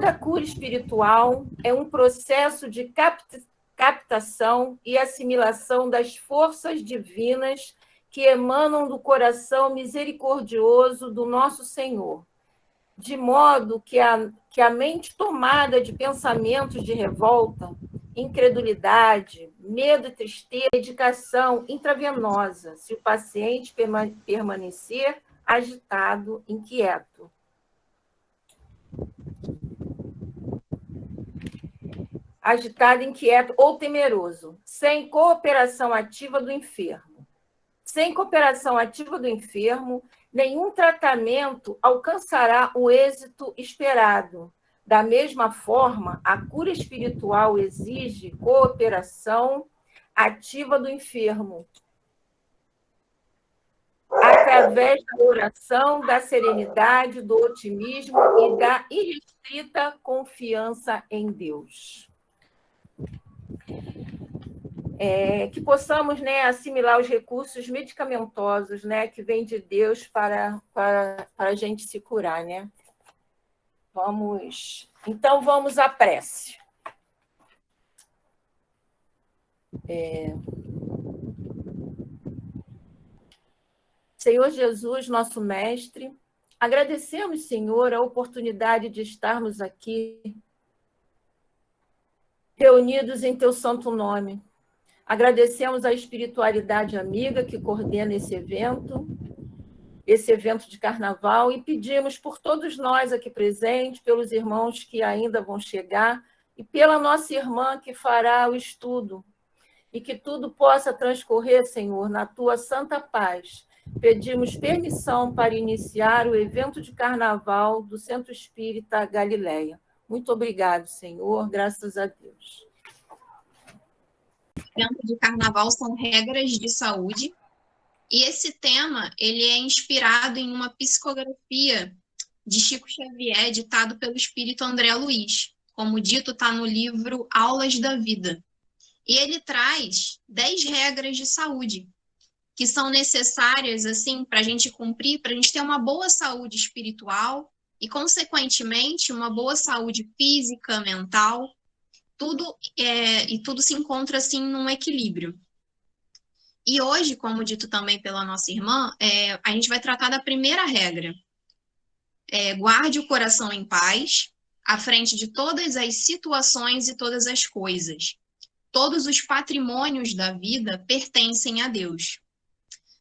Toda cura espiritual é um processo de captação e assimilação das forças divinas que emanam do coração misericordioso do nosso Senhor, de modo que a mente tomada de pensamentos de revolta, incredulidade, medo e tristeza, medicação intravenosa, se o paciente permanecer agitado, inquieto. Agitado, inquieto ou temeroso, sem cooperação ativa do enfermo. Sem cooperação ativa do enfermo, nenhum tratamento alcançará o êxito esperado. Da mesma forma, a cura espiritual exige cooperação ativa do enfermo, através da oração, da serenidade, do otimismo e da irrestrita confiança em Deus. Que possamos, né, assimilar os recursos medicamentosos, né, que vêm de Deus para a gente se curar, né? Então, vamos à prece. Senhor Jesus, nosso Mestre, agradecemos, Senhor, a oportunidade de estarmos aqui reunidos em Teu santo nome. Agradecemos a espiritualidade amiga que coordena esse evento de carnaval, e pedimos por todos nós aqui presentes, pelos irmãos que ainda vão chegar, e pela nossa irmã que fará o estudo, e que tudo possa transcorrer, Senhor, na Tua santa paz. Pedimos permissão para iniciar o evento de carnaval do Centro Espírita Galileia. Muito obrigado, Senhor, graças a Deus. Evento de carnaval são regras de saúde, e esse tema ele é inspirado em uma psicografia de Chico Xavier, ditado pelo espírito André Luiz. Como dito, está no livro Aulas da Vida. E ele traz 10 regras de saúde que são necessárias assim, para a gente cumprir, para a gente ter uma boa saúde espiritual e, consequentemente, uma boa saúde física, mental. Tudo se encontra assim num equilíbrio. E hoje, como dito também pela nossa irmã, a gente vai tratar da primeira regra. Guarde o coração em paz, à frente de todas as situações e todas as coisas. Todos os patrimônios da vida pertencem a Deus.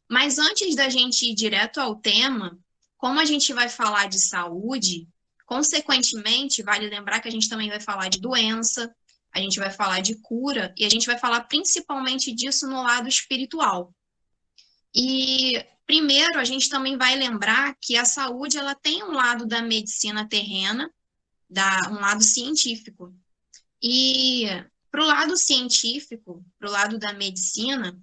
Mas antes da gente ir direto ao tema, como a gente vai falar de saúde, consequentemente, vale lembrar que a gente também vai falar de doença, a gente vai falar de cura, e a gente vai falar principalmente disso no lado espiritual. E, primeiro, a gente também vai lembrar que a saúde ela tem um lado da medicina terrena, um lado científico. E, para o lado científico, para o lado da medicina,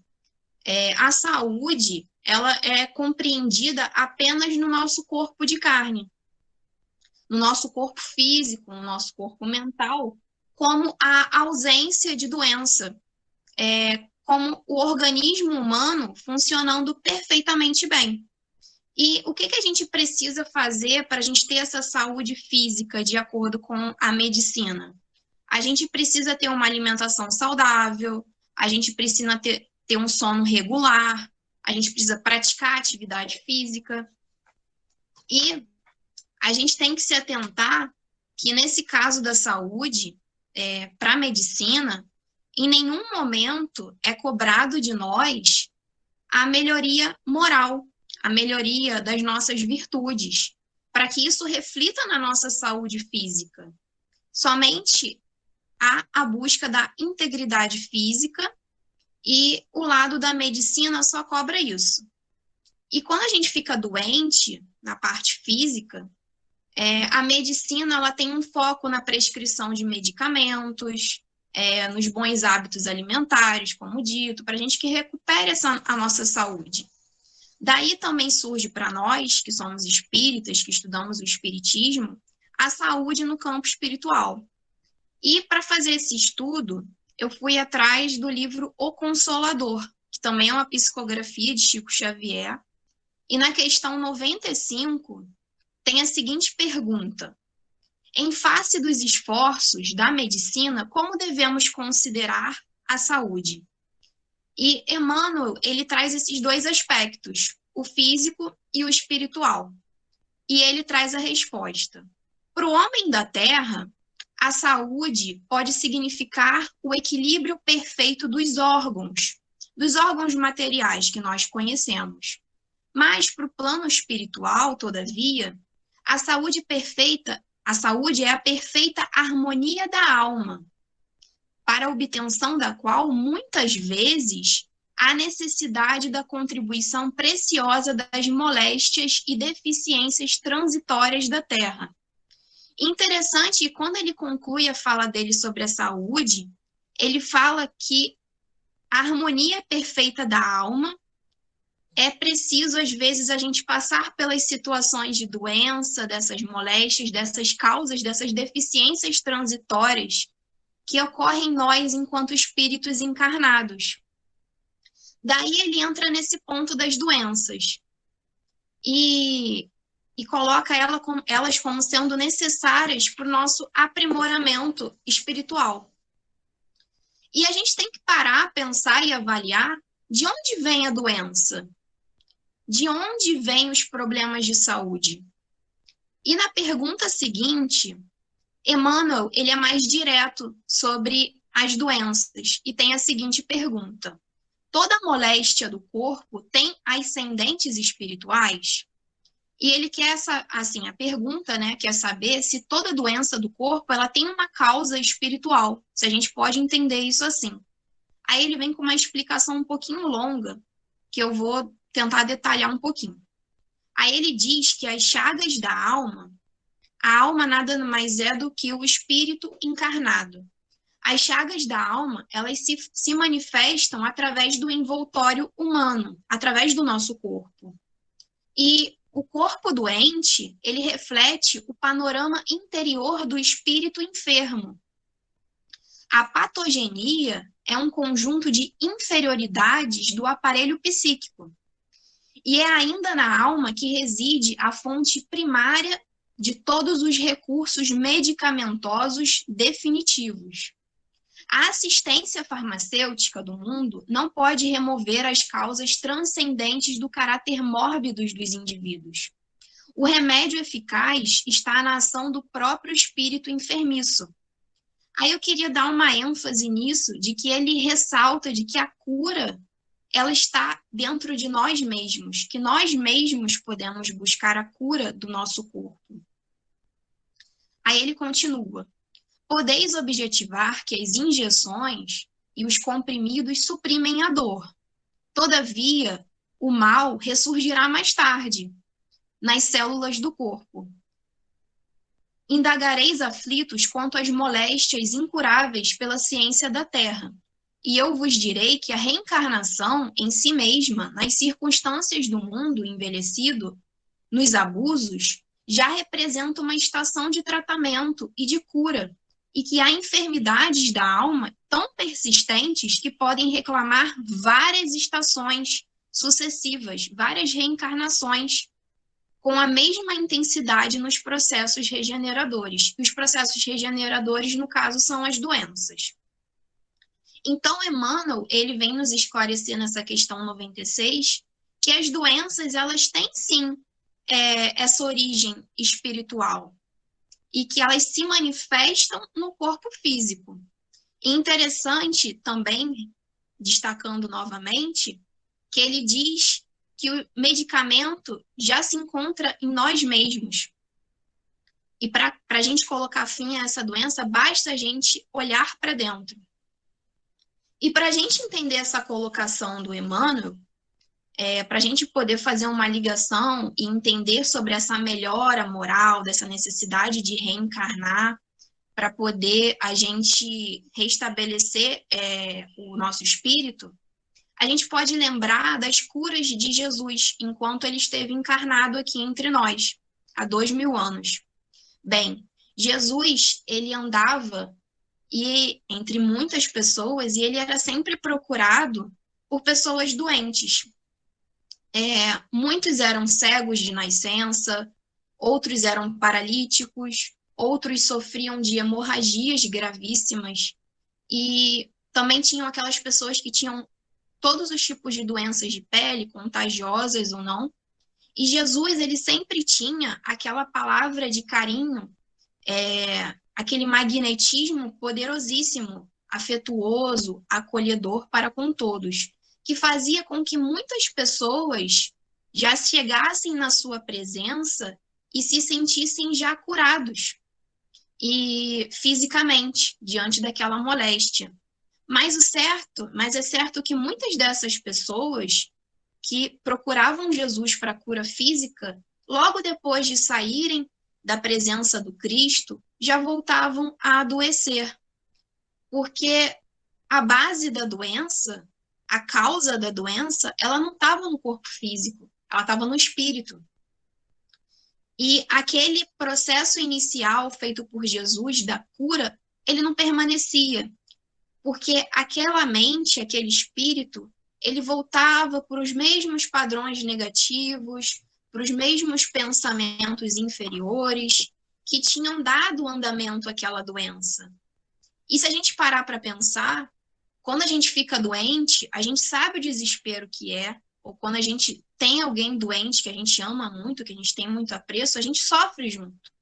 a saúde ela é compreendida apenas no nosso corpo de carne, no nosso corpo físico, no nosso corpo mental, como a ausência de doença, como o organismo humano funcionando perfeitamente bem. E o que a gente precisa fazer para a gente ter essa saúde física de acordo com a medicina? A gente precisa ter uma alimentação saudável, a gente precisa ter um sono regular, a gente precisa praticar atividade física. E a gente tem que se atentar que, nesse caso da saúde, para a medicina, em nenhum momento é cobrado de nós a melhoria moral, a melhoria das nossas virtudes, para que isso reflita na nossa saúde física. Somente há a busca da integridade física, e o lado da medicina só cobra isso. E quando a gente fica doente, na parte física, a medicina ela tem um foco na prescrição de medicamentos, nos bons hábitos alimentares, como dito, para a gente que recupere a nossa saúde. Daí também surge para nós, que somos espíritas, que estudamos o espiritismo, a saúde no campo espiritual. E para fazer esse estudo, eu fui atrás do livro O Consolador, que também é uma psicografia de Chico Xavier, e na questão 95 tem a seguinte pergunta: Em face dos esforços da medicina, como devemos considerar a saúde? E Emmanuel, ele traz esses dois aspectos, o físico e o espiritual. E ele traz a resposta. Para o homem da Terra, a saúde pode significar o equilíbrio perfeito dos órgãos materiais que nós conhecemos. Mas para o plano espiritual, todavia, a saúde é a perfeita harmonia da alma, para a obtenção da qual, muitas vezes, há necessidade da contribuição preciosa das moléstias e deficiências transitórias da Terra. Interessante que quando ele conclui a fala dele sobre a saúde, ele fala que a harmonia perfeita da alma é preciso, às vezes, a gente passar pelas situações de doença, dessas moléstias, dessas causas, dessas deficiências transitórias que ocorrem em nós enquanto espíritos encarnados. Daí ele entra nesse ponto das doenças e coloca elas como sendo necessárias para o nosso aprimoramento espiritual. E a gente tem que parar, pensar e avaliar de onde vem a doença, de onde vêm os problemas de saúde. E na pergunta seguinte, Emmanuel, ele é mais direto sobre as doenças e tem a seguinte pergunta: toda moléstia do corpo tem ascendentes espirituais? E ele quer a pergunta, né, quer saber se toda doença do corpo ela tem uma causa espiritual, se a gente pode entender isso assim. Aí ele vem com uma explicação um pouquinho longa, que eu vou tentar detalhar um pouquinho. Aí ele diz que as chagas da alma, a alma nada mais é do que o espírito encarnado. As chagas da alma, elas se manifestam através do envoltório humano, através do nosso corpo. E o corpo doente, ele reflete o panorama interior do espírito enfermo. A patogenia é um conjunto de inferioridades do aparelho psíquico. E é ainda na alma que reside a fonte primária de todos os recursos medicamentosos definitivos. A assistência farmacêutica do mundo não pode remover as causas transcendentes do caráter mórbido dos indivíduos. O remédio eficaz está na ação do próprio espírito enfermiço. Aí eu queria dar uma ênfase nisso, de que ele ressalta de que a cura, ela está dentro de nós mesmos, que nós mesmos podemos buscar a cura do nosso corpo. Aí ele continua: podeis objetivar que as injeções e os comprimidos suprimem a dor. Todavia, o mal ressurgirá mais tarde, nas células do corpo. Indagareis aflitos quanto às moléstias incuráveis pela ciência da terra, e eu vos direi que a reencarnação em si mesma, nas circunstâncias do mundo envelhecido, nos abusos, já representa uma estação de tratamento e de cura, e que há enfermidades da alma tão persistentes que podem reclamar várias estações sucessivas, várias reencarnações, com a mesma intensidade nos processos regeneradores. E os processos regeneradores, no caso, são as doenças. Então, Emmanuel, ele vem nos esclarecer nessa questão 96, que as doenças, elas têm sim essa origem espiritual, e que elas se manifestam no corpo físico. E interessante também, destacando novamente, que ele diz que o medicamento já se encontra em nós mesmos. E para a gente colocar fim a essa doença, basta a gente olhar para dentro. E para a gente entender essa colocação do Emmanuel, para a gente poder fazer uma ligação e entender sobre essa melhora moral, dessa necessidade de reencarnar, para poder a gente restabelecer o nosso espírito, a gente pode lembrar das curas de Jesus enquanto ele esteve encarnado aqui entre nós, há 2000 anos. Bem, Jesus, ele andava entre muitas pessoas e ele era sempre procurado por pessoas doentes. Muitos eram cegos de nascença, outros eram paralíticos, outros sofriam de hemorragias gravíssimas, e também tinham aquelas pessoas que tinham todos os tipos de doenças de pele, contagiosas ou não. E Jesus, ele sempre tinha aquela palavra de carinho, aquele magnetismo poderosíssimo, afetuoso, acolhedor para com todos, que fazia com que muitas pessoas já chegassem na sua presença e se sentissem já curados, e fisicamente, diante daquela moléstia. Mas é certo que muitas dessas pessoas que procuravam Jesus para cura física, logo depois de saírem da presença do Cristo, já voltavam a adoecer. Porque a base da doença, a causa da doença, ela não estava no corpo físico, ela estava no espírito. E aquele processo inicial feito por Jesus da cura, ele não permanecia, porque aquela mente, aquele espírito, ele voltava para os mesmos padrões negativos, para os mesmos pensamentos inferiores que tinham dado andamento àquela doença. E se a gente parar para pensar, quando a gente fica doente, a gente sabe o desespero que é, ou quando a gente tem alguém doente que a gente ama muito, que a gente tem muito apreço, a gente sofre junto.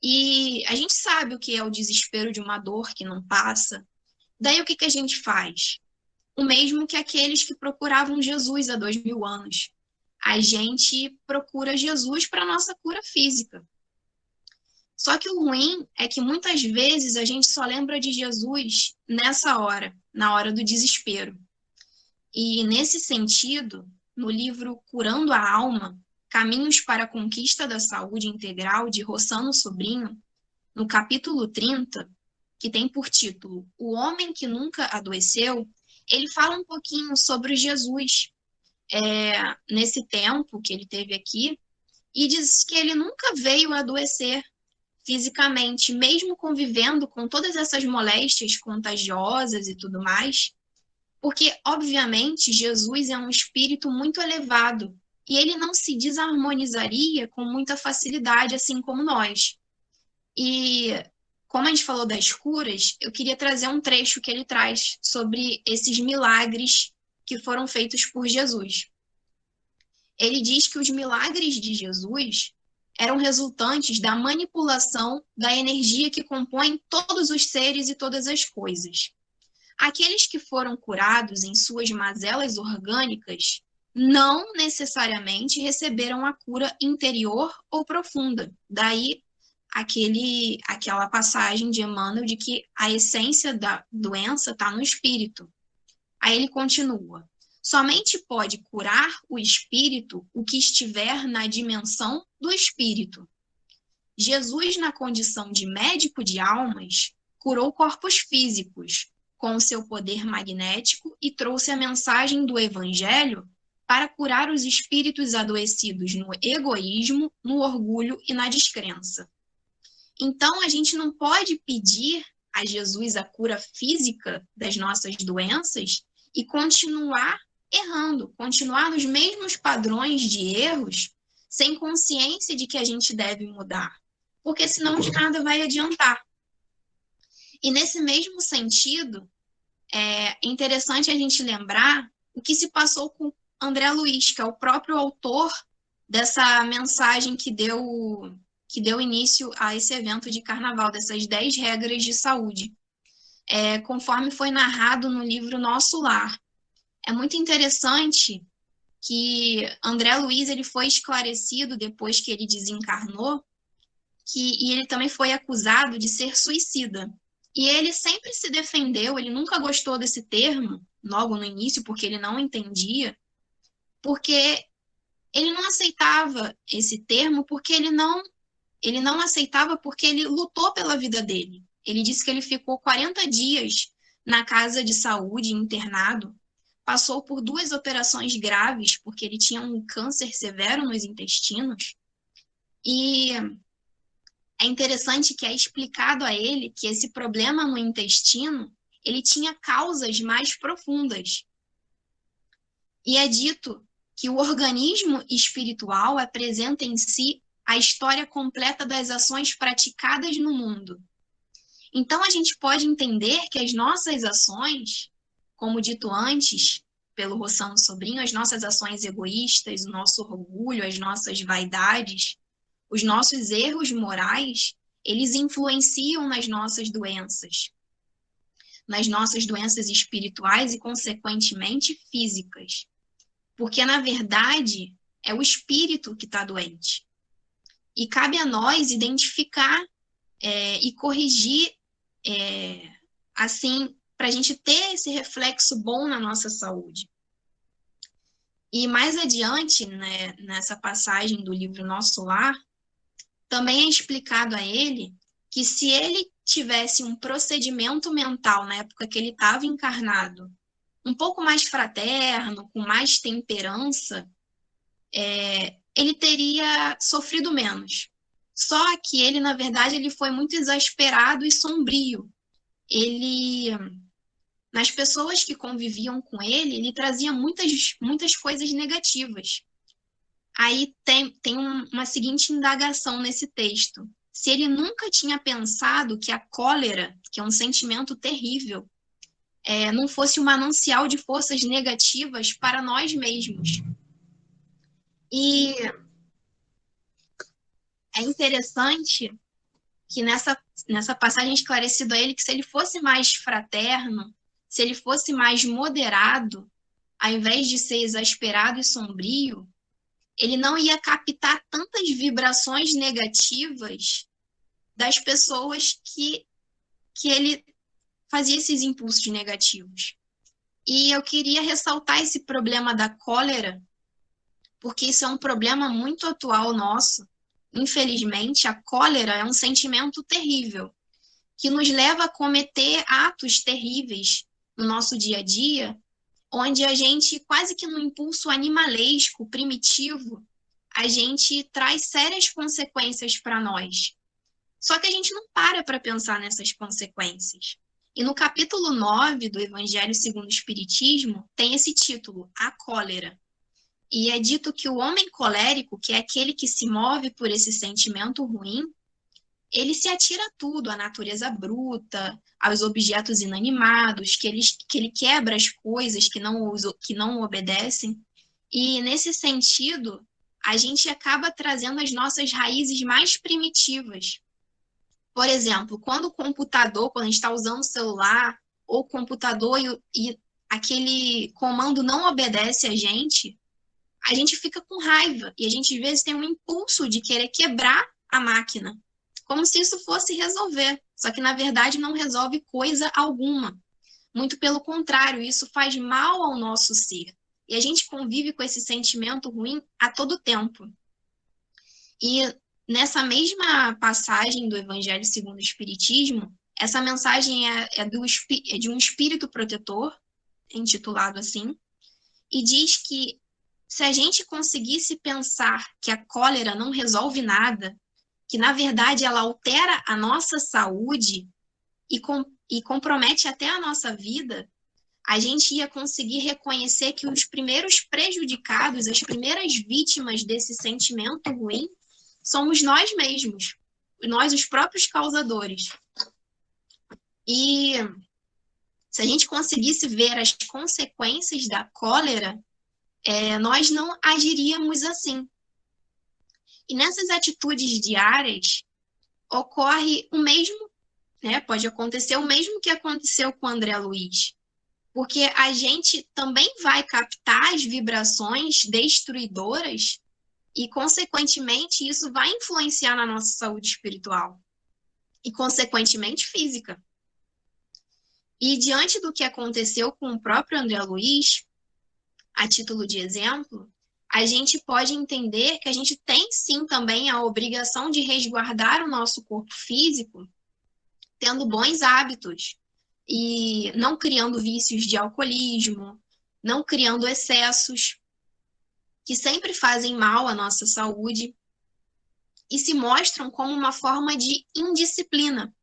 E a gente sabe o que é o desespero de uma dor que não passa. Daí o que a gente faz? O mesmo que aqueles que procuravam Jesus há 2000 anos. A gente procura Jesus para a nossa cura física. Só que o ruim é que muitas vezes a gente só lembra de Jesus nessa hora, na hora do desespero. E nesse sentido, no livro Curando a Alma, Caminhos para a Conquista da Saúde Integral, de Rossano Sobrinho, no capítulo 30, que tem por título O Homem que Nunca Adoeceu, ele fala um pouquinho sobre Jesus nesse tempo que ele teve aqui, e diz que ele nunca veio adoecer fisicamente, mesmo convivendo com todas essas moléstias contagiosas e tudo mais, porque, obviamente, Jesus é um espírito muito elevado e ele não se desarmonizaria com muita facilidade, assim como nós. E, como a gente falou das curas, eu queria trazer um trecho que ele traz sobre esses milagres que foram feitos por Jesus. Ele diz que os milagres de Jesus eram resultantes da manipulação da energia que compõe todos os seres e todas as coisas. Aqueles que foram curados em suas mazelas orgânicas não necessariamente receberam a cura interior ou profunda. Daí aquela passagem de Emmanuel de que a essência da doença está no espírito. Aí ele continua. Somente pode curar o espírito o que estiver na dimensão do espírito. Jesus, na condição de médico de almas, curou corpos físicos com o seu poder magnético e trouxe a mensagem do Evangelho para curar os espíritos adoecidos no egoísmo, no orgulho e na descrença. Então, a gente não pode pedir a Jesus a cura física das nossas doenças e continuar errando, continuar nos mesmos padrões de erros, sem consciência de que a gente deve mudar, porque senão de nada vai adiantar. E nesse mesmo sentido, é interessante a gente lembrar o que se passou com André Luiz, que é o próprio autor dessa mensagem que deu início a esse evento de carnaval, dessas 10 regras de saúde, conforme foi narrado no livro Nosso Lar. É muito interessante que André Luiz ele foi esclarecido depois que ele desencarnou, e ele também foi acusado de ser suicida. E ele sempre se defendeu, ele nunca gostou desse termo, logo no início, porque ele não entendia, porque ele não aceitava esse termo, porque ele não aceitava porque ele lutou pela vida dele. Ele disse que ele ficou 40 dias na casa de saúde, internado, passou por 2 operações graves, porque ele tinha um câncer severo nos intestinos, e é interessante que é explicado a ele que esse problema no intestino, ele tinha causas mais profundas. E é dito que o organismo espiritual apresenta em si a história completa das ações praticadas no mundo. Então, a gente pode entender que as nossas ações, como dito antes pelo Rossano Sobrinho, as nossas ações egoístas, o nosso orgulho, as nossas vaidades, os nossos erros morais, eles influenciam nas nossas doenças espirituais e, consequentemente, físicas. Porque, na verdade, é o espírito que está doente. E cabe a nós identificar e corrigir, assim, para a gente ter esse reflexo bom na nossa saúde. E mais adiante, né, nessa passagem do livro Nosso Lar, também é explicado a ele que se ele tivesse um procedimento mental na época que ele estava encarnado, um pouco mais fraterno, com mais temperança, ele teria sofrido menos. Só que ele, na verdade, ele foi muito exasperado e sombrio. Nas pessoas que conviviam com ele trazia muitas coisas negativas. Aí tem uma seguinte indagação nesse texto. Se ele nunca tinha pensado que a cólera, que é um sentimento terrível, não fosse um manancial de forças negativas para nós mesmos. E é interessante que nessa passagem esclarecido a ele que se ele fosse mais fraterno, se ele fosse mais moderado, ao invés de ser exasperado e sombrio, ele não ia captar tantas vibrações negativas das pessoas que ele fazia esses impulsos negativos. E eu queria ressaltar esse problema da cólera, porque isso é um problema muito atual nosso. Infelizmente, a cólera é um sentimento terrível, que nos leva a cometer atos terríveis no nosso dia a dia, onde a gente, quase que no impulso animalesco, primitivo, a gente traz sérias consequências para nós. Só que a gente não para pensar nessas consequências. E no capítulo 9 do Evangelho segundo o Espiritismo, tem esse título, A Cólera. E é dito que o homem colérico, que é aquele que se move por esse sentimento ruim, ele se atira a tudo, à natureza bruta, aos objetos inanimados, que ele quebra as coisas que não obedecem. E, nesse sentido, a gente acaba trazendo as nossas raízes mais primitivas. Por exemplo, quando a gente está usando o celular, ou o computador e aquele comando não obedece a gente fica com raiva e a gente, às vezes, tem um impulso de querer quebrar a máquina, como se isso fosse resolver. Só que, na verdade, não resolve coisa alguma. Muito pelo contrário, isso faz mal ao nosso ser. E a gente convive com esse sentimento ruim a todo tempo. E nessa mesma passagem do Evangelho segundo o Espiritismo, essa mensagem é de um espírito protetor, intitulado assim, e diz que se a gente conseguisse pensar que a cólera não resolve nada, que na verdade ela altera a nossa saúde e compromete até a nossa vida, a gente ia conseguir reconhecer que os primeiros prejudicados, as primeiras vítimas desse sentimento ruim, somos nós mesmos, nós os próprios causadores. E se a gente conseguisse ver as consequências da cólera, nós não agiríamos assim. E nessas atitudes diárias, ocorre o mesmo, né? Pode acontecer o mesmo que aconteceu com o André Luiz. Porque a gente também vai captar as vibrações destruidoras e, consequentemente, isso vai influenciar na nossa saúde espiritual. E, consequentemente, física. E, diante do que aconteceu com o próprio André Luiz, a título de exemplo, a gente pode entender que a gente tem sim também a obrigação de resguardar o nosso corpo físico, tendo bons hábitos e não criando vícios de alcoolismo, não criando excessos que sempre fazem mal à nossa saúde e se mostram como uma forma de indisciplina.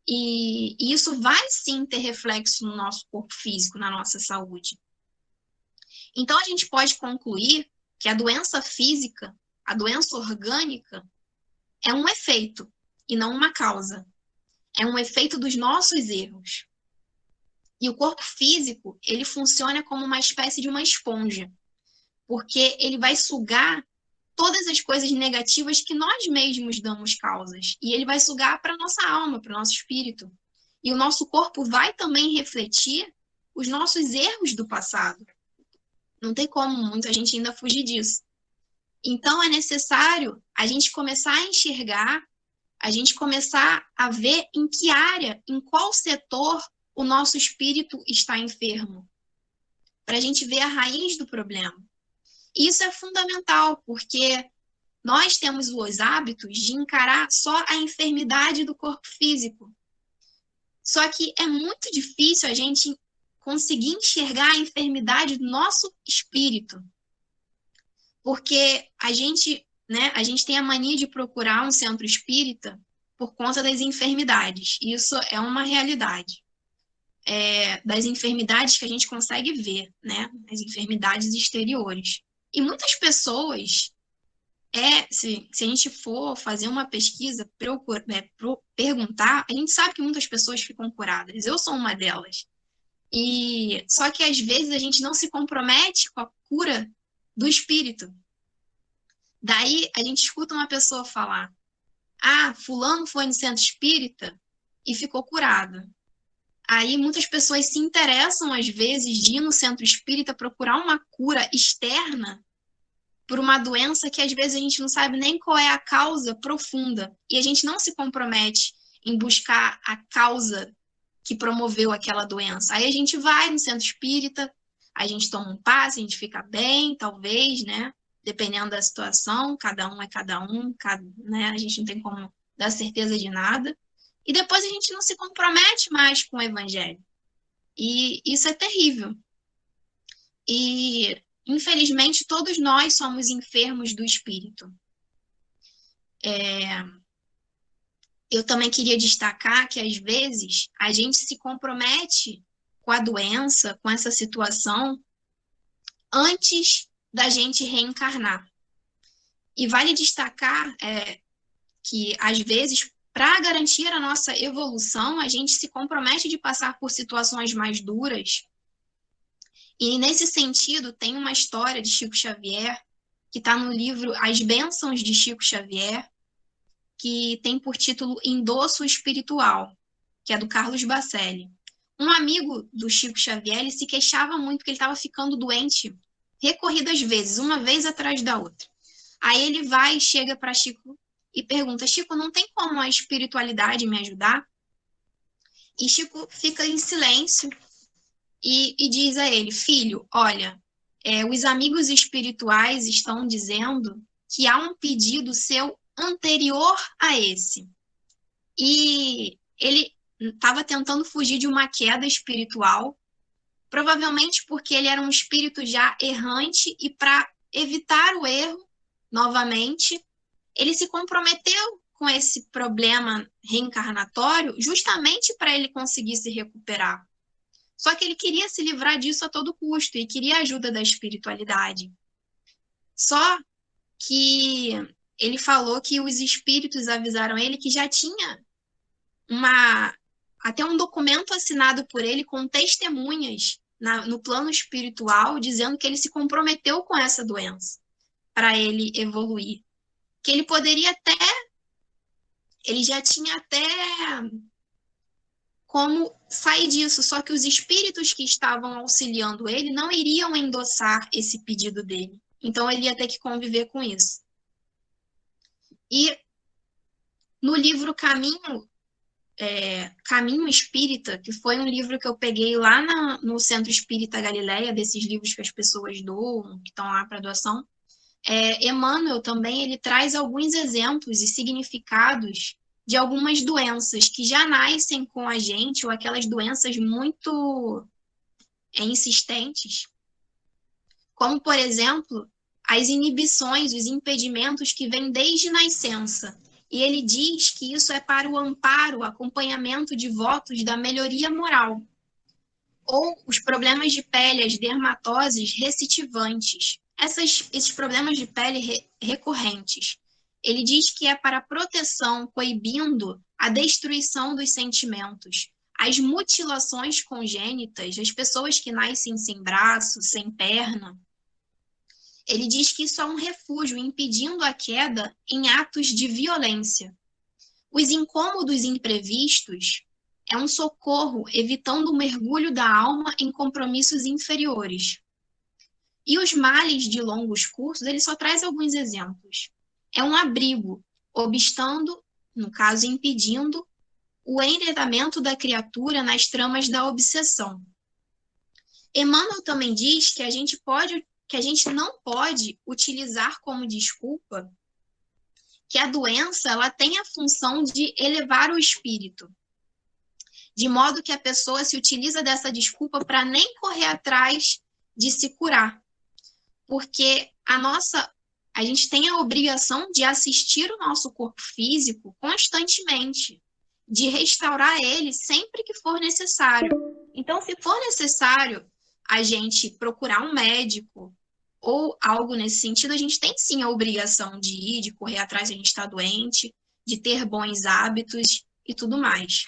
E isso vai sim ter reflexo no nosso corpo físico, na nossa saúde. Então, a gente pode concluir que a doença física A doença orgânica é um efeito e não uma causa. É um efeito dos nossos erros. E o corpo físico, ele funciona como uma espécie de uma esponja, porque ele vai sugar todas as coisas negativas que nós mesmos damos causas. E ele vai sugar para a nossa alma, para o nosso espírito. E o nosso corpo vai também refletir os nossos erros do passado. Não tem como muita gente ainda fugir disso. Então, é necessário a gente começar a enxergar, a gente começar a ver em que área, em qual setor o nosso espírito está enfermo, para a gente ver a raiz do problema. Isso é fundamental, porque nós temos os hábitos de encarar só a enfermidade do corpo físico. Só que é muito difícil a gente conseguir enxergar a enfermidade do nosso espírito. Porque a gente tem a mania de procurar um centro espírita por conta das enfermidades. Isso é uma realidade. Das enfermidades que a gente consegue ver, né? As enfermidades exteriores. E muitas pessoas, se a gente for fazer uma pesquisa, perguntar, a gente sabe que muitas pessoas ficam curadas. Eu sou uma delas. Só que às vezes a gente não se compromete com a cura do espírito. Daí a gente escuta uma pessoa falar: fulano foi no centro espírita e ficou curado. Aí muitas pessoas se interessam, às vezes, de ir no centro espírita procurar uma cura externa por uma doença que, às vezes, a gente não sabe nem qual é a causa profunda. E a gente não se compromete em buscar a causa que promoveu aquela doença. Aí a gente vai no centro espírita, a gente toma um passe, a gente fica bem, talvez, né? Dependendo da situação, cada um é cada um, né? A gente não tem como dar certeza de nada. E depois a gente não se compromete mais com o evangelho. E isso é terrível. E, infelizmente, todos nós somos enfermos do espírito. Eu também queria destacar que, às vezes, a gente se compromete com a doença, com essa situação, antes da gente reencarnar. E vale destacar que, às vezes, para garantir a nossa evolução, a gente se compromete de passar por situações mais duras. E, nesse sentido, tem uma história de Chico Xavier, que está no livro As Bênçãos de Chico Xavier, que tem por título Endosso Espiritual, que é do Carlos Bacelli. Um amigo do Chico Xavier, ele se queixava muito que ele estava ficando doente recorridas vezes, uma vez atrás da outra. Aí ele vai e chega para Chico e pergunta: Chico, não tem como a espiritualidade me ajudar? E Chico fica em silêncio e diz a ele: filho, olha, os amigos espirituais estão dizendo que há um pedido seu anterior a esse. E ele estava tentando fugir de uma queda espiritual, provavelmente porque ele era um espírito já errante, e para evitar o erro, novamente, ele se comprometeu com esse problema reencarnatório justamente para ele conseguir se recuperar. Só que ele queria se livrar disso a todo custo e queria a ajuda da espiritualidade. Só que ele falou que os espíritos avisaram ele que já tinha até um documento assinado por ele com testemunhas no plano espiritual, dizendo que ele se comprometeu com essa doença para ele evoluir. Que ele poderia ele já tinha até como sair disso, só que os espíritos que estavam auxiliando ele não iriam endossar esse pedido dele. Então ele ia ter que conviver com isso. E no livro Caminho Espírita, que foi um livro que eu peguei lá no Centro Espírita Galileia, desses livros que as pessoas doam, que estão lá para doação, Emmanuel também ele traz alguns exemplos e significados de algumas doenças que já nascem com a gente, ou aquelas doenças muito insistentes, como, por exemplo, as inibições, os impedimentos que vêm desde nascença. E ele diz que isso é para o amparo, o acompanhamento de votos da melhoria moral. Ou os problemas de pele, as dermatoses recitivantes. esses problemas de pele recorrentes. Ele diz que é para proteção, coibindo a destruição dos sentimentos, as mutilações congênitas, as pessoas que nascem sem braço, sem perna. Ele diz que isso é um refúgio, impedindo a queda em atos de violência. Os incômodos imprevistos é um socorro, evitando o mergulho da alma em compromissos inferiores. E os males de longos cursos, ele só traz alguns exemplos. É um abrigo, obstando, no caso, impedindo o enredamento da criatura nas tramas da obsessão. Emmanuel também diz que a gente não pode utilizar como desculpa que a doença ela tem a função de elevar o espírito, de modo que a pessoa se utiliza dessa desculpa para nem correr atrás de se curar. Porque a gente tem a obrigação de assistir o nosso corpo físico constantemente, de restaurar ele sempre que for necessário. Então, se for necessário a gente procurar um médico ou algo nesse sentido, a gente tem sim a obrigação de ir, de correr atrás se a gente está doente, de ter bons hábitos e tudo mais.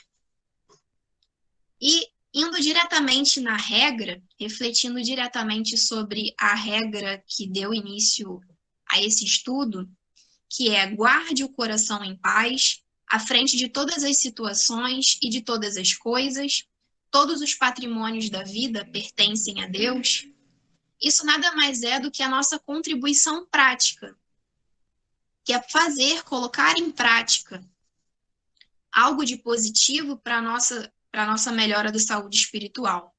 E indo diretamente na regra, refletindo diretamente sobre a regra que deu início a esse estudo, que é guarde o coração em paz, à frente de todas as situações e de todas as coisas, todos os patrimônios da vida pertencem a Deus. Isso nada mais é do que a nossa contribuição prática, que é colocar em prática algo de positivo para a nossa melhora da saúde espiritual.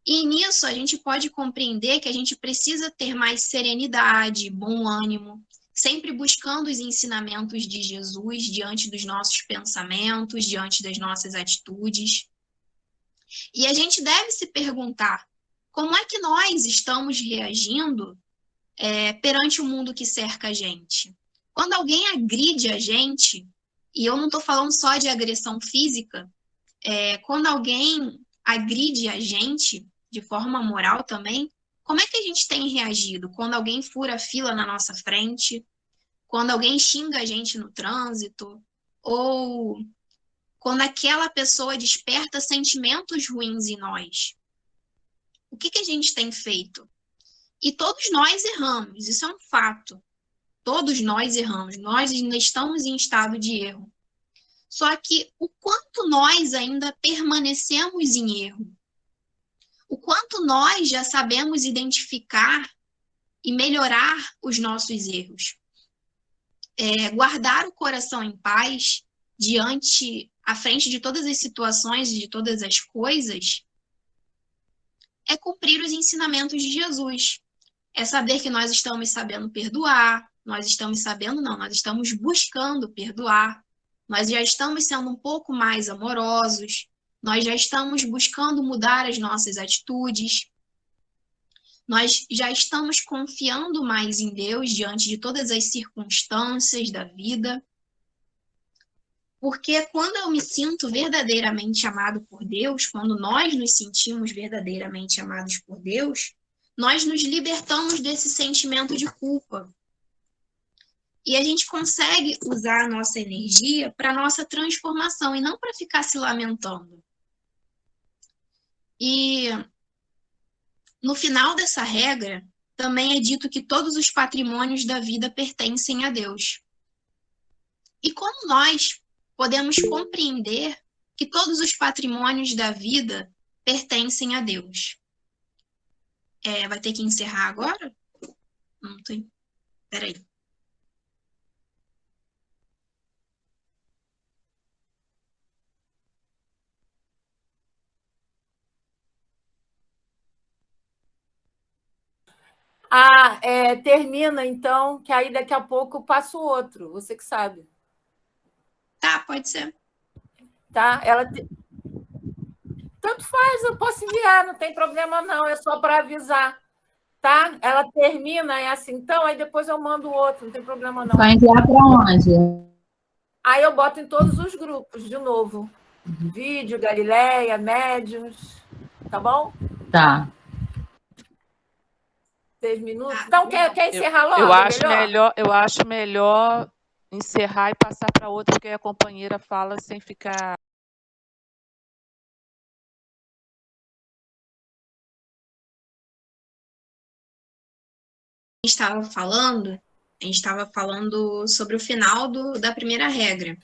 E nisso a gente pode compreender que a gente precisa ter mais serenidade, bom ânimo, sempre buscando os ensinamentos de Jesus diante dos nossos pensamentos, diante das nossas atitudes. E a gente deve se perguntar, como é que nós estamos reagindo perante o mundo que cerca a gente? Quando alguém agride a gente, e eu não estou falando só de agressão física, quando alguém agride a gente de forma moral também, como é que a gente tem reagido? Quando alguém fura a fila na nossa frente, quando alguém xinga a gente no trânsito, ou quando aquela pessoa desperta sentimentos ruins em nós. O que a gente tem feito? E todos nós erramos, isso é um fato. Todos nós erramos, nós ainda estamos em estado de erro. Só que o quanto nós ainda permanecemos em erro, o quanto nós já sabemos identificar e melhorar os nossos erros. Guardar o coração em paz à frente de todas as situações e de todas as coisas, é cumprir os ensinamentos de Jesus. É saber que nós estamos sabendo perdoar, nós estamos buscando perdoar, nós já estamos sendo um pouco mais amorosos, nós já estamos buscando mudar as nossas atitudes, nós já estamos confiando mais em Deus diante de todas as circunstâncias da vida. Porque quando eu me sinto verdadeiramente amado por Deus, quando nós nos sentimos verdadeiramente amados por Deus, nós nos libertamos desse sentimento de culpa. E a gente consegue usar a nossa energia para a nossa transformação e não para ficar se lamentando. E no final dessa regra, também é dito que todos os patrimônios da vida pertencem a Deus. E como nós podemos compreender que todos os patrimônios da vida pertencem a Deus? Vai ter que encerrar agora? Não tem. Peraí. Termina, então, que aí daqui a pouco eu passo outro, você que sabe. Tá, pode ser. Tá? Tanto faz, eu posso enviar, não tem problema não, é só para avisar. Tá? Ela termina, é assim, então, aí depois eu mando outro, não tem problema não. Vai enviar para onde? Aí eu boto em todos os grupos, de novo. Vídeo, Galileia, Médiuns, tá bom? Tá. 6 minutos? Então, quer encerrar logo? Eu acho melhor encerrar e passar para outra, porque a companheira fala sem ficar... A gente estava falando sobre o final da primeira regra,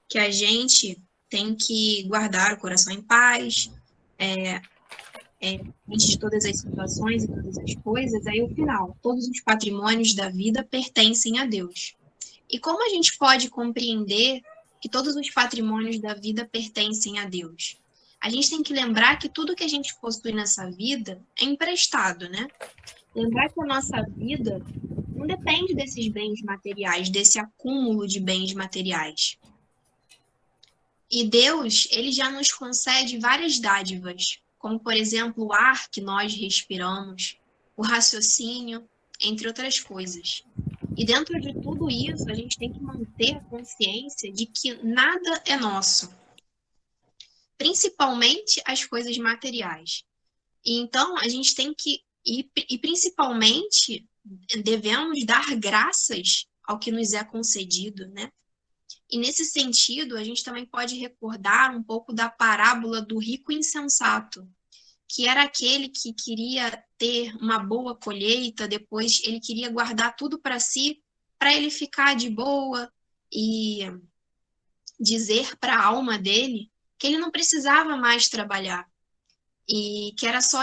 que a gente tem que guardar o coração em paz, diante de todas as situações e todas as coisas. Aí o final, todos os patrimônios da vida pertencem a Deus. E como a gente pode compreender que todos os patrimônios da vida pertencem a Deus? A gente tem que lembrar que tudo que a gente possui nessa vida é emprestado, né? Lembrar que a nossa vida não depende desses bens materiais, desse acúmulo de bens materiais. E Deus, ele já nos concede várias dádivas, como, por exemplo, o ar que nós respiramos, o raciocínio, entre outras coisas. E dentro de tudo isso, a gente tem que manter a consciência de que nada é nosso, principalmente as coisas materiais. E então, a gente tem que, e principalmente, devemos dar graças ao que nos é concedido, né? E nesse sentido, a gente também pode recordar um pouco da parábola do rico insensato, que era aquele que queria ter uma boa colheita, depois ele queria guardar tudo para si, para ele ficar de boa e dizer para a alma dele que ele não precisava mais trabalhar e que era só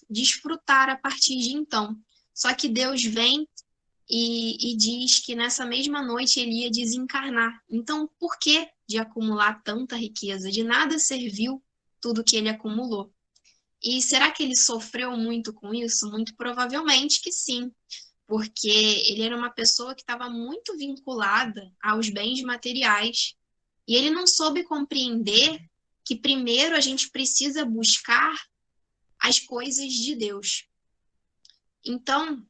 desfrutar a partir de então. Só que Deus vem e diz que nessa mesma noite ele ia desencarnar. Então, por que de acumular tanta riqueza? De nada serviu tudo que ele acumulou. E será que ele sofreu muito com isso? Muito provavelmente que sim, porque ele era uma pessoa que estava muito vinculada aos bens materiais. E ele não soube compreender que primeiro a gente precisa buscar as coisas de Deus. Então,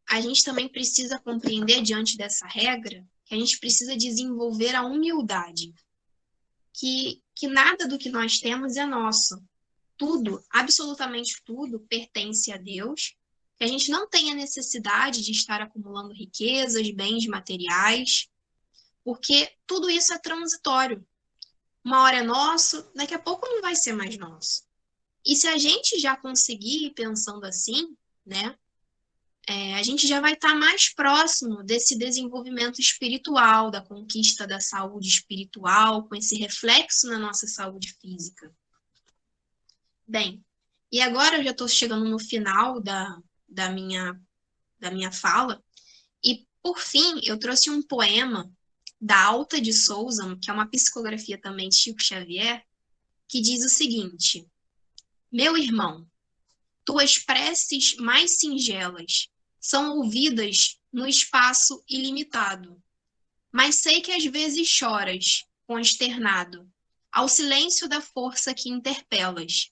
a gente também precisa compreender, diante dessa regra, que a gente precisa desenvolver a humildade, que nada do que nós temos é nosso. Tudo, absolutamente tudo, pertence a Deus, que a gente não tem a necessidade de estar acumulando riquezas, bens materiais, porque tudo isso é transitório. Uma hora é nosso, daqui a pouco não vai ser mais nosso. E se a gente já conseguir ir pensando assim, né, a gente já vai estar mais próximo desse desenvolvimento espiritual, da conquista da saúde espiritual, com esse reflexo na nossa saúde física. Bem, e agora eu já estou chegando no final da minha fala, e por fim eu trouxe um poema da Alta de Souza, que é uma psicografia também de Chico Xavier, que diz o seguinte: meu irmão, tuas preces mais singelas são ouvidas no espaço ilimitado, mas sei que às vezes choras, consternado, ao silêncio da força que interpelas.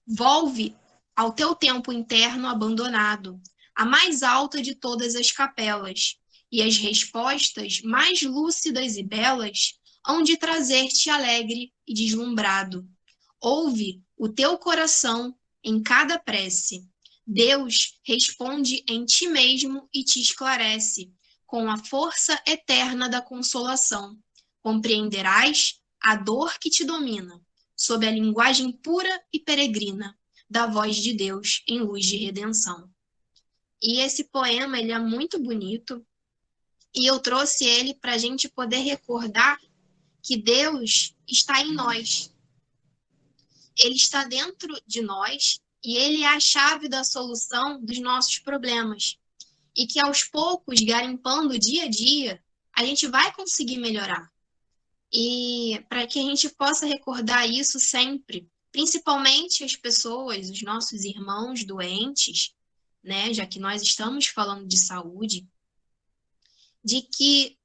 Volve ao teu tempo interno abandonado, a mais alta de todas as capelas, e as respostas mais lúcidas e belas hão de trazer-te alegre e deslumbrado. Ouve o teu coração em cada prece. Deus responde em ti mesmo e te esclarece, com a força eterna da consolação. Compreenderás a dor que te domina, sob a linguagem pura e peregrina da voz de Deus em luz de redenção. E esse poema, ele é muito bonito, e eu trouxe ele para a gente poder recordar que Deus está em nós. Ele está dentro de nós e ele é a chave da solução dos nossos problemas. E que aos poucos, garimpando dia a dia, a gente vai conseguir melhorar. E para que a gente possa recordar isso sempre, principalmente as pessoas, os nossos irmãos doentes, né, já que nós estamos falando de saúde, e que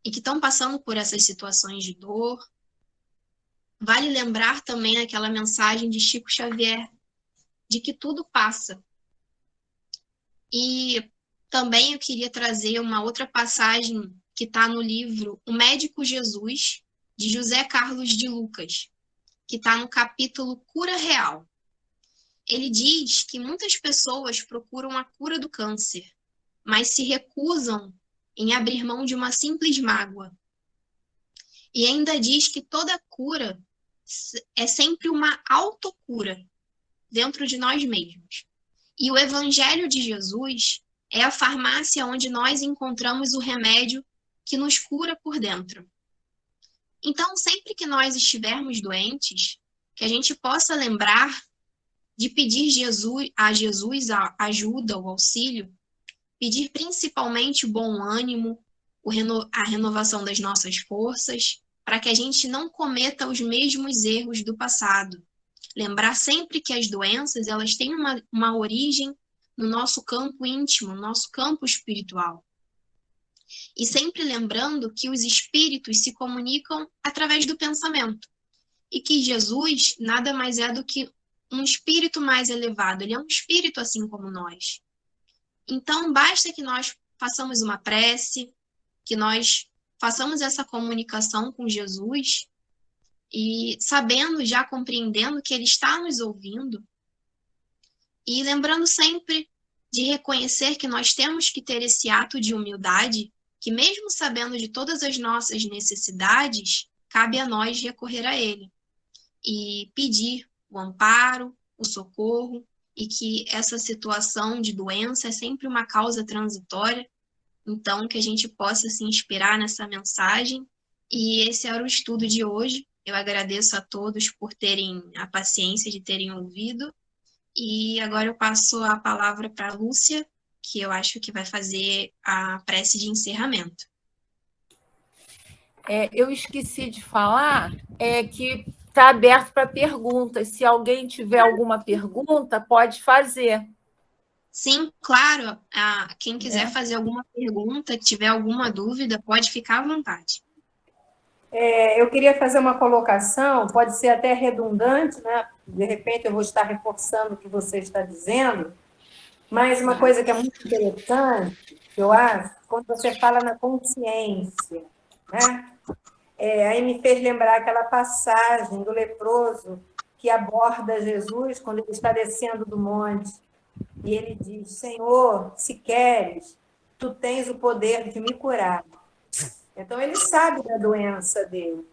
estão passando por essas situações de dor. Vale lembrar também aquela mensagem de Chico Xavier, de que tudo passa. E também eu queria trazer uma outra passagem que está no livro O Médico Jesus, de José Carlos de Lucas, que está no capítulo Cura Real. ele diz que muitas pessoas procuram a cura do câncer, mas se recusam em abrir mão de uma simples mágoa. E ainda diz que toda cura é sempre uma autocura dentro de nós mesmos. E o Evangelho de Jesus é a farmácia onde nós encontramos o remédio que nos cura por dentro. Então, sempre que nós estivermos doentes, que a gente possa lembrar de pedir a Jesus a ajuda, o auxílio, pedir principalmente o bom ânimo, a renovação das nossas forças, para que a gente não cometa os mesmos erros do passado. Lembrar sempre que as doenças, elas têm uma origem no nosso campo íntimo, no nosso campo espiritual. E sempre lembrando que os espíritos se comunicam através do pensamento. E que Jesus nada mais é do que um espírito mais elevado. Ele é um espírito assim como nós. Então, basta que nós façamos uma prece, que nós façamos essa comunicação com Jesus e sabendo, já compreendendo que Ele está nos ouvindo e lembrando sempre de reconhecer que nós temos que ter esse ato de humildade, que mesmo sabendo de todas as nossas necessidades, cabe a nós recorrer a Ele e pedir o amparo, o socorro, e que essa situação de doença é sempre uma causa transitória, então que a gente possa se inspirar nessa mensagem. E esse era o estudo de hoje. Eu agradeço a todos por terem a paciência de terem ouvido, e agora eu passo a palavra para a Lúcia, que eu acho que vai fazer a prece de encerramento. Eu esqueci de falar que está aberto para perguntas. Se alguém tiver alguma pergunta, pode fazer. Sim, claro. Quem quiser fazer alguma pergunta, tiver alguma dúvida, pode ficar à vontade. Eu queria fazer uma colocação, pode ser até redundante, né? De repente eu vou estar reforçando o que você está dizendo, mas uma coisa que é muito interessante, eu acho, quando você fala na consciência, né? Aí me fez lembrar aquela passagem do leproso que aborda Jesus quando ele está descendo do monte, e ele diz: Senhor, se queres, tu tens o poder de me curar. Então, ele sabe da doença dele,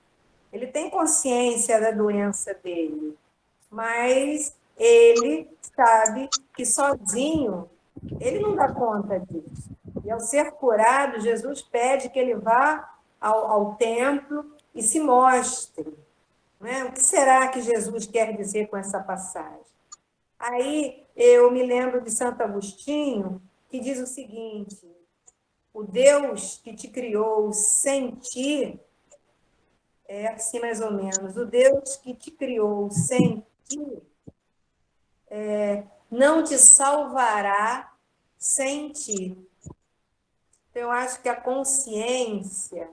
ele tem consciência da doença dele, mas ele sabe que sozinho ele não dá conta disso. E ao ser curado, Jesus pede que ele vá ao templo e se mostre. Né? O que será que Jesus quer dizer com essa passagem? Aí eu me lembro de Santo Agostinho, que diz o seguinte: o Deus que te criou sem ti, é assim mais ou menos, o Deus que te criou sem ti, não te salvará sem ti. Então, eu acho que a consciência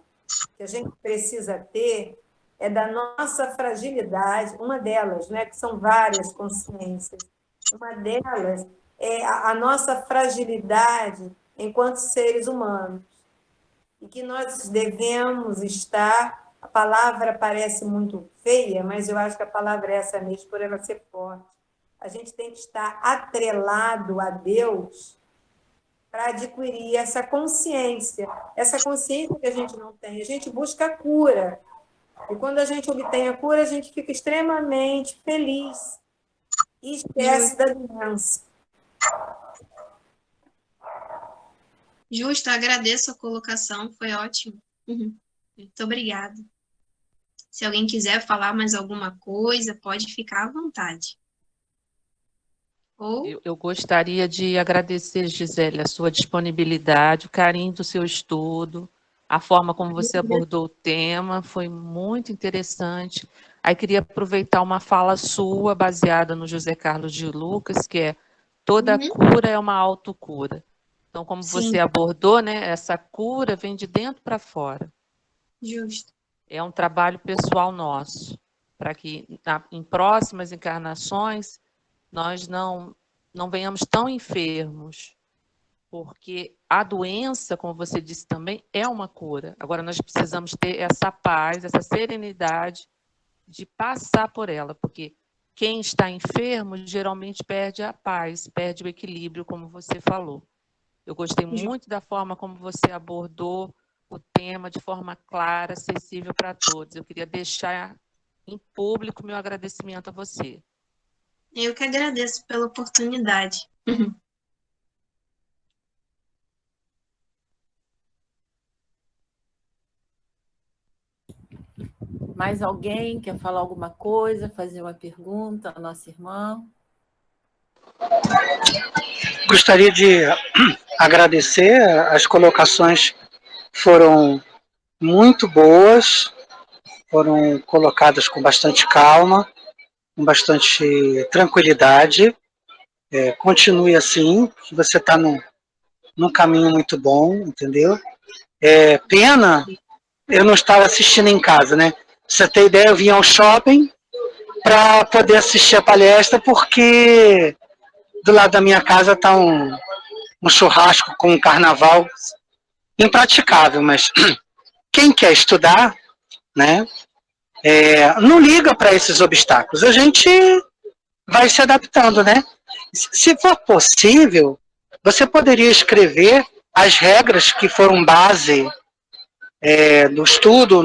que a gente precisa ter é da nossa fragilidade, uma delas, né, que são várias consciências, uma delas é a nossa fragilidade enquanto seres humanos, e que nós devemos estar, a palavra parece muito feia, mas eu acho que a palavra é essa mesmo, por ela ser forte. A gente tem que estar atrelado a Deus para adquirir essa consciência que a gente não tem. A gente busca a cura, e quando a gente obtém a cura, a gente fica extremamente feliz e esquece da doença. Justo, agradeço a colocação, foi ótimo. Muito obrigada. Se alguém quiser falar mais alguma coisa, pode ficar à vontade. Eu gostaria de agradecer, Gisele, a sua disponibilidade, o carinho do seu estudo, a forma como você abordou o tema, foi muito interessante. Aí queria aproveitar uma fala sua, baseada no José Carlos de Lucas, que é: toda cura é uma autocura. Então, como você abordou, né, essa cura vem de dentro para fora. Justo. É um trabalho pessoal nosso, para que em próximas encarnações nós não venhamos tão enfermos, porque a doença, como você disse também, é uma cura. Agora, nós precisamos ter essa paz, essa serenidade de passar por ela, porque quem está enfermo geralmente perde a paz, perde o equilíbrio, como você falou. Eu gostei muito da forma como você abordou o tema de forma clara, acessível para todos. Eu queria deixar em público meu agradecimento a você. Eu que agradeço pela oportunidade. Mais alguém quer falar alguma coisa, fazer uma pergunta à nossa irmã? Gostaria de agradecer, as colocações foram muito boas, foram colocadas com bastante calma, com bastante tranquilidade. Continue assim, que você está num caminho muito bom, entendeu? Pena eu não estava assistindo em casa, né? Pra você ter ideia, eu vim ao shopping para poder assistir a palestra, porque do lado da minha casa está um churrasco com um carnaval impraticável, mas quem quer estudar, né, não liga para esses obstáculos. A gente vai se adaptando, né? Se for possível, você poderia escrever as regras que foram base do estudo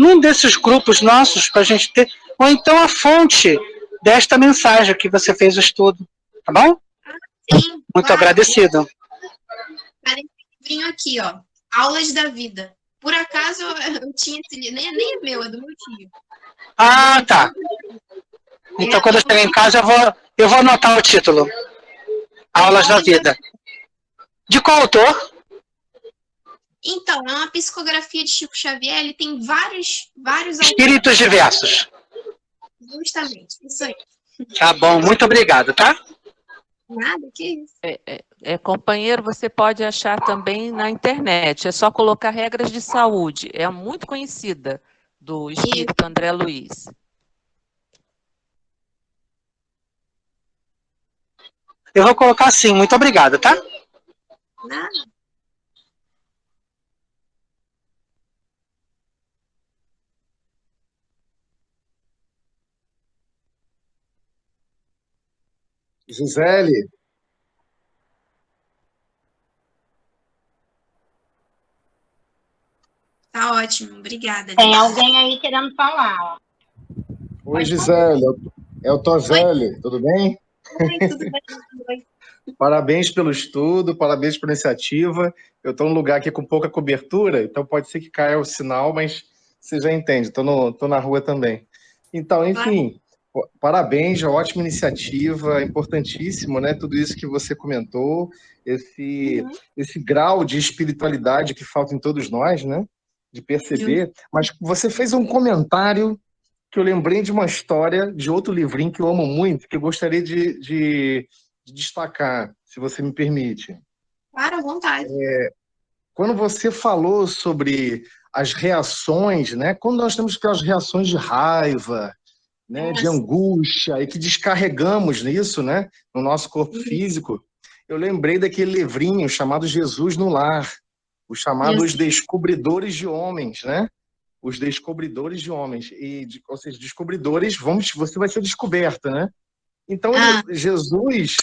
num desses grupos nossos, para a gente ter, ou então a fonte desta mensagem que você fez o estudo, tá bom? Sim, Muito claro. agradecido. Parei esse livrinho aqui, ó. Aulas da Vida. Por acaso eu tinha esse livro, nem é meu, é do meu tio. Ah, tá. Então, quando eu chegar em casa, eu vou anotar o título. Aulas da Vida. De qual autor? Então, é uma psicografia de Chico Xavier, ele tem vários Espíritos Diversos. Justamente, isso aí. Tá bom, muito obrigado, tá? Nada, que isso. Companheiro, você pode achar também na internet. É só colocar regras de saúde. É muito conhecida, do espírito André Luiz. Eu vou colocar sim, muito obrigado, tá? Nada. Gisele, Tá ótimo, obrigada. Tem alguém aí querendo falar. oi Gisele, é o Tozelli, tudo bem? Oi, tudo bem? Oi. Parabéns pelo estudo, parabéns pela iniciativa. Eu estou num lugar aqui com pouca cobertura, então pode ser que caia o sinal, mas você já entende, tô na rua também. Então, enfim, parabéns, ótima iniciativa, importantíssimo, né? Tudo isso que você comentou, esse grau de espiritualidade que falta em todos nós, né? De perceber. Mas você fez um comentário que eu lembrei de uma história de outro livrinho que eu amo muito, que eu gostaria de destacar, se você me permite. Claro, à vontade. Quando você falou sobre as reações, né? Quando nós temos aquelas reações de raiva, né? De angústia, e que descarregamos nisso, né? No nosso corpo físico, eu lembrei daquele livrinho chamado Jesus no Lar, o chamado Os Descobridores de Homens, né? Os Descobridores de Homens. Ou seja, descobridores, você vai ser descoberta, né? Então, Jesus,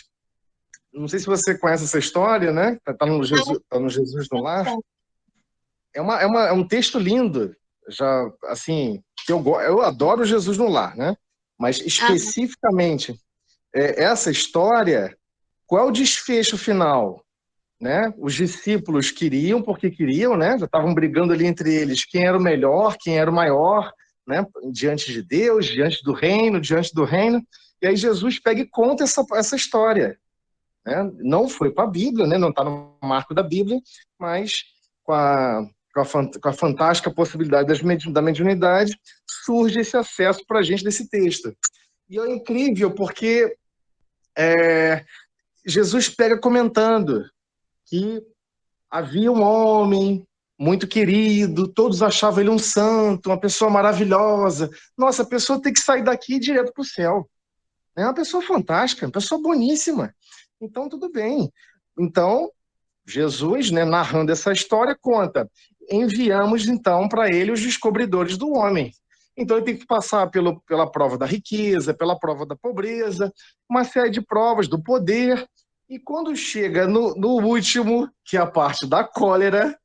não sei se você conhece essa história, né? Tá no Jesus no Lar. É um texto lindo, já, assim, que eu adoro Jesus no Lar, né? Mas, especificamente, essa história, qual é o desfecho final? Né? Os discípulos queriam, porque queriam, né? Já estavam brigando ali entre eles quem era o melhor, quem era o maior, né? Diante de Deus, diante do reino. E aí Jesus pega e conta essa história. Né? Não foi para a Bíblia, né? Não está no marco da Bíblia, mas com a fantástica possibilidade da mediunidade, surge esse acesso para a gente desse texto. E é incrível porque Jesus pega comentando que havia um homem muito querido, todos achavam ele um santo, uma pessoa maravilhosa. Nossa, a pessoa tem que sair daqui direto para o céu. É uma pessoa fantástica, uma pessoa boníssima. Então, tudo bem. Então, Jesus, né, narrando essa história, conta: enviamos, então, para ele os descobridores do homem. Então, ele tem que passar pela prova da riqueza, pela prova da pobreza, uma série de provas do poder. E quando chega no último, que é a parte da cólera,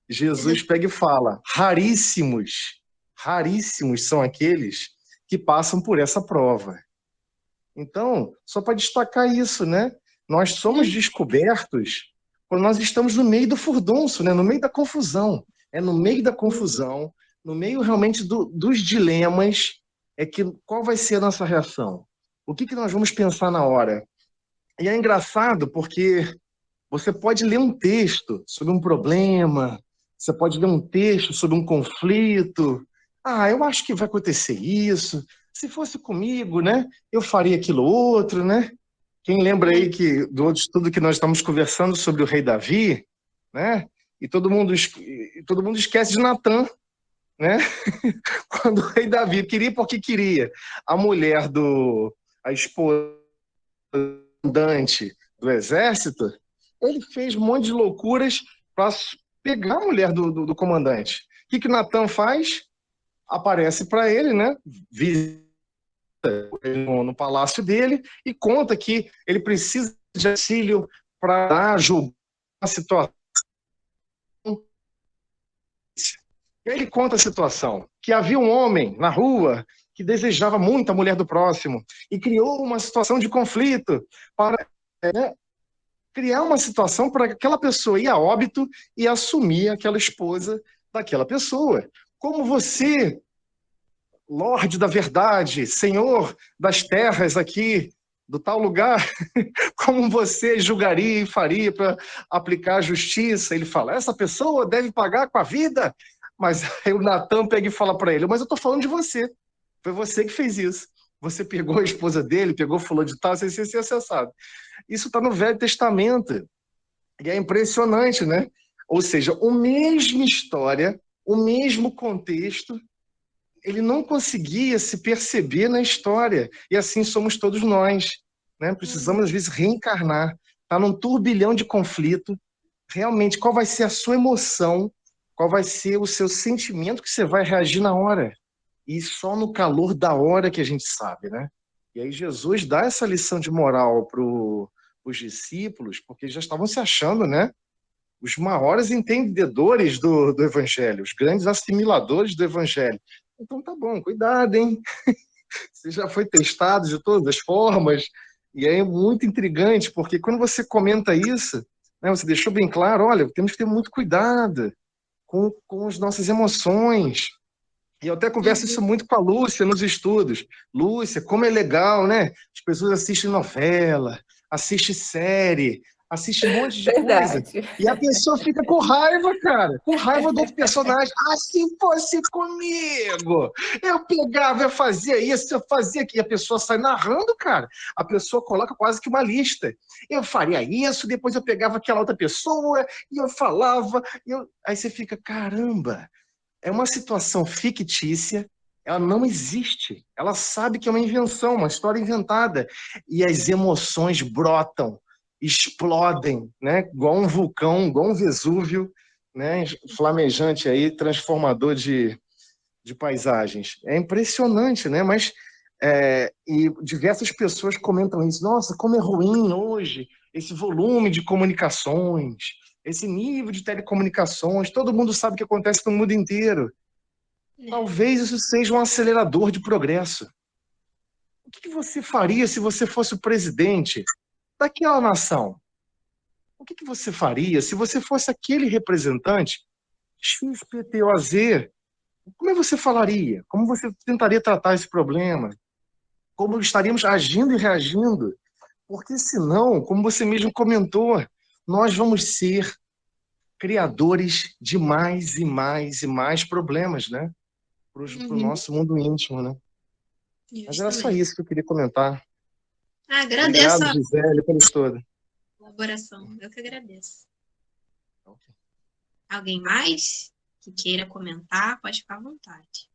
Jesus pega e fala: raríssimos, raríssimos são aqueles que passam por essa prova. Então, só para destacar isso, né? Nós somos descobertos quando nós estamos no meio do furdunço, né? No meio da confusão. É no meio da confusão, no meio realmente dos dilemas, é que qual vai ser a nossa reação? O que nós vamos pensar na hora? E é engraçado porque você pode ler um texto sobre um problema, você pode ler um texto sobre um conflito. Ah, eu acho que vai acontecer isso. Se fosse comigo, né, eu faria aquilo outro, né? Quem lembra aí que do outro estudo que nós estamos conversando sobre o rei Davi, né? E todo mundo esquece de Natã, né? Quando o rei Davi queria porque queria a esposa do exército, ele fez um monte de loucuras para pegar a mulher do comandante. O que Natan faz? Aparece para ele, né? Visita no palácio dele e conta que ele precisa de auxílio para julgar a situação. Ele conta a situação, que havia um homem na rua que desejava muito a mulher do próximo e criou uma situação de conflito para criar uma situação para aquela pessoa ir a óbito e assumir aquela esposa daquela pessoa. Como você, Lorde da Verdade, Senhor das terras aqui, do tal lugar, como você julgaria e faria para aplicar a justiça? Ele fala, essa pessoa deve pagar com a vida. Mas aí o Natan pega e fala para ele, mas eu estou falando de você. Foi você que fez isso. Você pegou a esposa dele, pegou fulano de tal, você sabe. Isso está no Velho Testamento. E é impressionante, né? Ou seja, a mesma história, o mesmo contexto, ele não conseguia se perceber na história. E assim somos todos nós, né? Precisamos, às vezes, reencarnar. Está num turbilhão de conflito. Realmente, qual vai ser a sua emoção? Qual vai ser o seu sentimento que você vai reagir na hora? E só no calor da hora que a gente sabe, né? E aí Jesus dá essa lição de moral para os discípulos, porque já estavam se achando, né? Os maiores entendedores do Evangelho, os grandes assimiladores do Evangelho. Então tá bom, cuidado, hein? Você já foi testado de todas as formas, e aí é muito intrigante, porque quando você comenta isso, né, você deixou bem claro, olha, temos que ter muito cuidado com as nossas emoções. E eu até converso isso muito com a Lúcia nos estudos. Lúcia, como é legal, né? As pessoas assistem novela, assistem série, assistem um monte de coisa. E a pessoa fica com raiva, cara. Com raiva do outro personagem. Ah, se fosse comigo! Eu pegava, eu fazia isso, eu fazia aquilo. E a pessoa sai narrando, cara. A pessoa coloca quase que uma lista. Eu faria isso, depois eu pegava aquela outra pessoa e eu falava. Aí você fica, caramba! É uma situação fictícia, ela não existe. Ela sabe que é uma invenção, uma história inventada. E as emoções brotam, explodem, né? Igual um vulcão, igual um Vesúvio, né? Flamejante aí, transformador de paisagens. É impressionante, né? Mas e diversas pessoas comentam isso. Nossa, como é ruim hoje esse volume de comunicações, esse nível de telecomunicações. Todo mundo sabe o que acontece no mundo inteiro. Talvez isso seja um acelerador de progresso. O que você faria se você fosse o presidente daquela nação? O que você faria se você fosse aquele representante XPTOZ? Como você falaria? Como você tentaria tratar esse problema? Como estaríamos agindo e reagindo? Porque senão, como você mesmo comentou, nós vamos ser criadores de mais e mais e mais problemas, né? Para o nosso mundo íntimo, né? Mas era só isso que eu queria comentar. Agradeço Obrigado, Gisele, pelo estudo. Colaboração. Eu que agradeço. Alguém mais que queira comentar, pode ficar à vontade.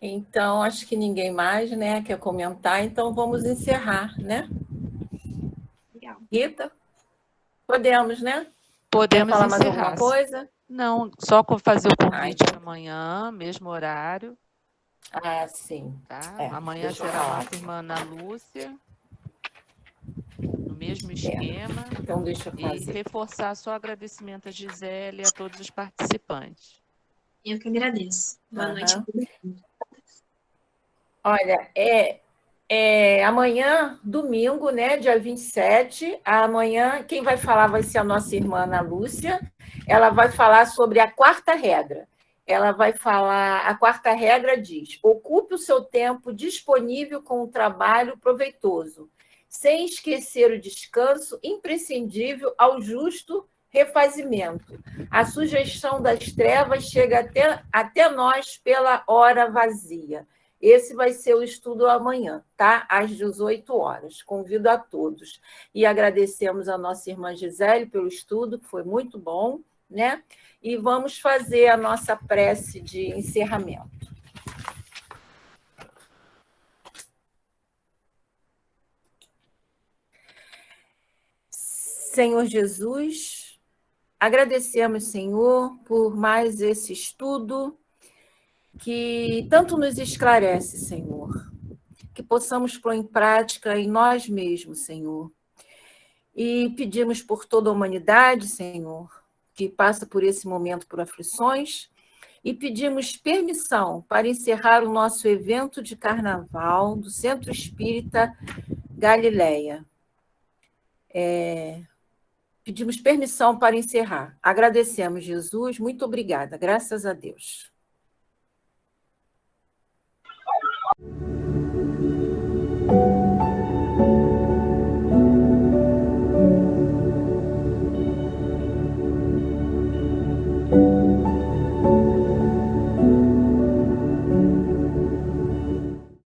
Então, acho que ninguém mais, né, quer comentar, então vamos encerrar, né? Rita? Podemos, né? Podemos Quer falar mais encerrar. alguma coisa? Não, só fazer o convite então. para amanhã, mesmo horário. Ah, sim. Tá? É, Amanhã deixa eu será a falar nossa aqui. irmã Ana Lúcia, no mesmo esquema. Então, deixa eu E fazer. reforçar só agradecimento a Gisele e a todos os participantes. Eu que agradeço. Boa noite a todo mundo. Olha, amanhã, domingo, né, dia 27, amanhã, quem vai falar vai ser a nossa irmã Ana Lúcia. Ela vai falar sobre a quarta regra. Ela vai falar, a quarta regra diz: ocupe o seu tempo disponível com o trabalho proveitoso, sem esquecer o descanso imprescindível ao justo refazimento. A sugestão das trevas chega até nós pela hora vazia. Esse vai ser o estudo amanhã, tá? Às 18 horas. Convido a todos. E agradecemos a nossa irmã Gisele pelo estudo, que foi muito bom, né? E vamos fazer a nossa prece de encerramento. Senhor Jesus, agradecemos, Senhor, por mais esse estudo que tanto nos esclarece, Senhor, que possamos pôr em prática em nós mesmos, Senhor. E pedimos por toda a humanidade, Senhor, que passa por esse momento por aflições, e pedimos permissão para encerrar o nosso evento de carnaval do Centro Espírita Galileia. Pedimos permissão para encerrar. Agradecemos, Jesus, muito obrigada, graças a Deus.